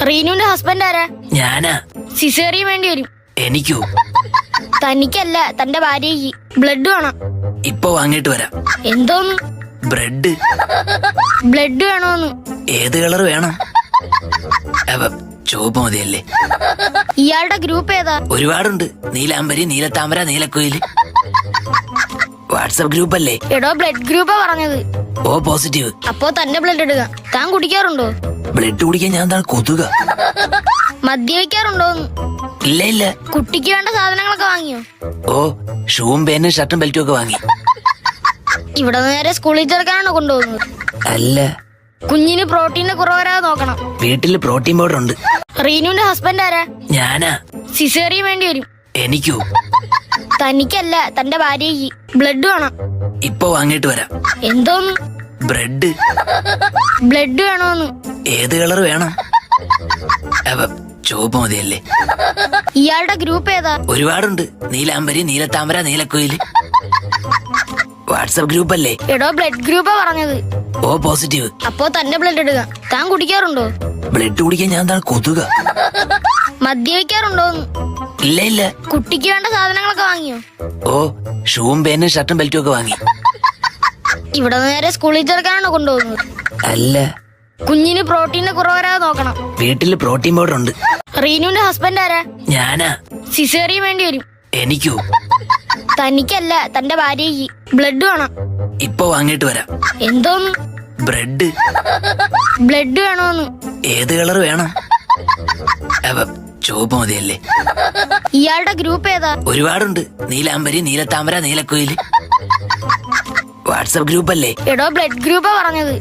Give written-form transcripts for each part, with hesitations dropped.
റീനുവിന്റെ husband ആരാ? ഞാനാ. Caesarean വേണ്ടി വരും. എനിക്കോ? തനിക്കല്ല, തന്റെ ഭാര്യയ്ക്ക്. ബ്ലഡ് വേണം. ഇപ്പൊ വാങ്ങിട്ട് വരാം. എന്തോന്ന്? ബ്രെഡ്. ബ്ലഡ് വേണോന്ന്? ഏത് കളർ വേണം? ചുവപ്പ് മതിയല്ലേ? ഇയാളുടെ ഗ്രൂപ്പ് ഏതാ? ഒരുപാടുണ്ട്. നീലാംബരി, നീലത്താമര, നീലക്കുയില്. വാട്സപ്പ് ഗ്രൂപ്പ് അല്ലേ? എടോ, ബ്ലഡ് ഗ്രൂപ്പാ പറഞ്ഞത്. O positive. അപ്പോ തന്നെ ബ്ലഡ് എടുക്ക. താൻ കുടിക്കാറുണ്ടോ? ബ്ലഡ് കുടിക്കാൻ ഞാൻ താൻ കൊതുക. മദ്യപിക്കാറുണ്ടോന്ന്? ഇല്ല ഇല്ല. കുട്ടിക്ക് വേണ്ട സാധനങ്ങളൊക്കെ വാങ്ങിയോ? ഓ, ഷൂവും പേനും ഷർട്ടും ബെൽറ്റും ഒക്കെ വാങ്ങി. ഇവിടെ നേരെ സ്കൂളിൽ ചേർക്കാനാണോ കൊണ്ടുപോകുന്നത്? അല്ല, കുഞ്ഞിന് പ്രോട്ടീന്റെ കുറവ് വരാതെ നോക്കണം. വീട്ടില് പ്രോട്ടീൻ പൗഡർ ഉണ്ട്. റീനുവിന്റെ ഹസ്ബൻഡ് ആരാ? ഞാനാ. സിസേറിയൻ വേണ്ടി വരും. എനിക്കോ? തനിക്കല്ല, തന്റെ ഭാര്യയ്ക്ക്. ബ്ലഡ് വേണം. ഇപ്പൊ വാങ്ങിട്ട് വരാം. എന്തോന്ന്? ബ്രെഡ്. ബ്ലഡ് വേണോന്ന്? ഏത് കളർ വേണം? ചുവപ്പ് മതിയല്ലേ? ഇയാളുടെ ഗ്രൂപ്പ് ഏതാ? ഒരുപാടുണ്ട്. നീലാംബരി, നീലത്താമര, നീലക്കുയില്. വാട്സപ്പ് ഗ്രൂപ്പ് അല്ലേ? എടോ, ബ്ലഡ് ഗ്രൂപ്പാ പറഞ്ഞത്. O positive. അപ്പോ തന്നെ ബ്ലഡ് എടുക്ക. താൻ കുടിക്കാറുണ്ടോ? ബ്ലഡ് കുടിക്കാൻ ഞാൻ താൻ കൊതുക. മദ്യപിക്കാറുണ്ടോന്ന്? ഇല്ല ഇല്ല. കുട്ടിക്ക് വേണ്ട സാധനങ്ങളൊക്കെ വാങ്ങിയോ? ഓ, ഷൂവും പേനും ഷർട്ടും ബെൽറ്റും ഒക്കെ വാങ്ങി. ഇവിടെ നേരെ സ്കൂളിൽ ചേർക്കാനാണോ കൊണ്ടുപോകുന്നത്? അല്ല, കുഞ്ഞിന് പ്രോട്ടീന്റെ കുറവ് വരാതെ നോക്കണം. വീട്ടില് പ്രോട്ടീൻ പൗഡർ ഉണ്ട്. റീനുവിന്റെ ഹസ്ബൻഡ് ആരാ? ഞാനാ. സിസേറിയൻ വേണ്ടി വരും. എനിക്കോ? തനിക്കല്ല, തന്റെ ഭാര്യയ്ക്ക്. ബ്ലഡ് വേണം. ഇപ്പൊ വാങ്ങിട്ട് വരാം. എന്തോന്ന്? ബ്രെഡ്. ബ്ലഡ് വേണോന്ന്? ഏത് കളർ വേണം? ചുവപ്പ് മതിയല്ലേ? ഇയാളുടെ ഗ്രൂപ്പ് ഏതാ? ഒരുപാടുണ്ട്. നീലാംബരി, നീലത്താമര, നീലക്കുയില്. വാട്സപ്പ് ഗ്രൂപ്പ് അല്ലേ? എടോ, ബ്ലഡ് ഗ്രൂപ്പാ പറഞ്ഞത്.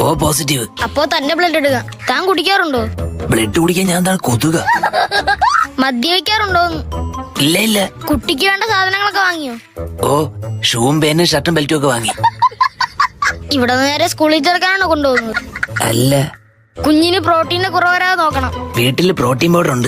O positive. അപ്പോ തന്നെ ബ്ലഡ് എടുക്ക. താൻ കുടിക്കാറുണ്ടോ? ബ്ലഡ് കുടിക്കാൻ ഞാൻ താൻ കൊതുക. മദ്യപിക്കാറുണ്ടോന്ന്? ഇല്ല ഇല്ല. കുട്ടിക്ക് വേണ്ട സാധനങ്ങളൊക്കെ വാങ്ങിയോ? ഓ, ഷൂവും പേനും ഷർട്ടും ബെൽറ്റും ഒക്കെ വാങ്ങി. ഇവിടെ നേരെ സ്കൂളിൽ ചേർക്കാനാണോ കൊണ്ടുപോകുന്നത്? അല്ല, കുഞ്ഞിന് പ്രോട്ടീന്റെ കുറവ് വരാതെ നോക്കണം. വീട്ടില് പ്രോട്ടീൻ പൗഡർ ഉണ്ട്.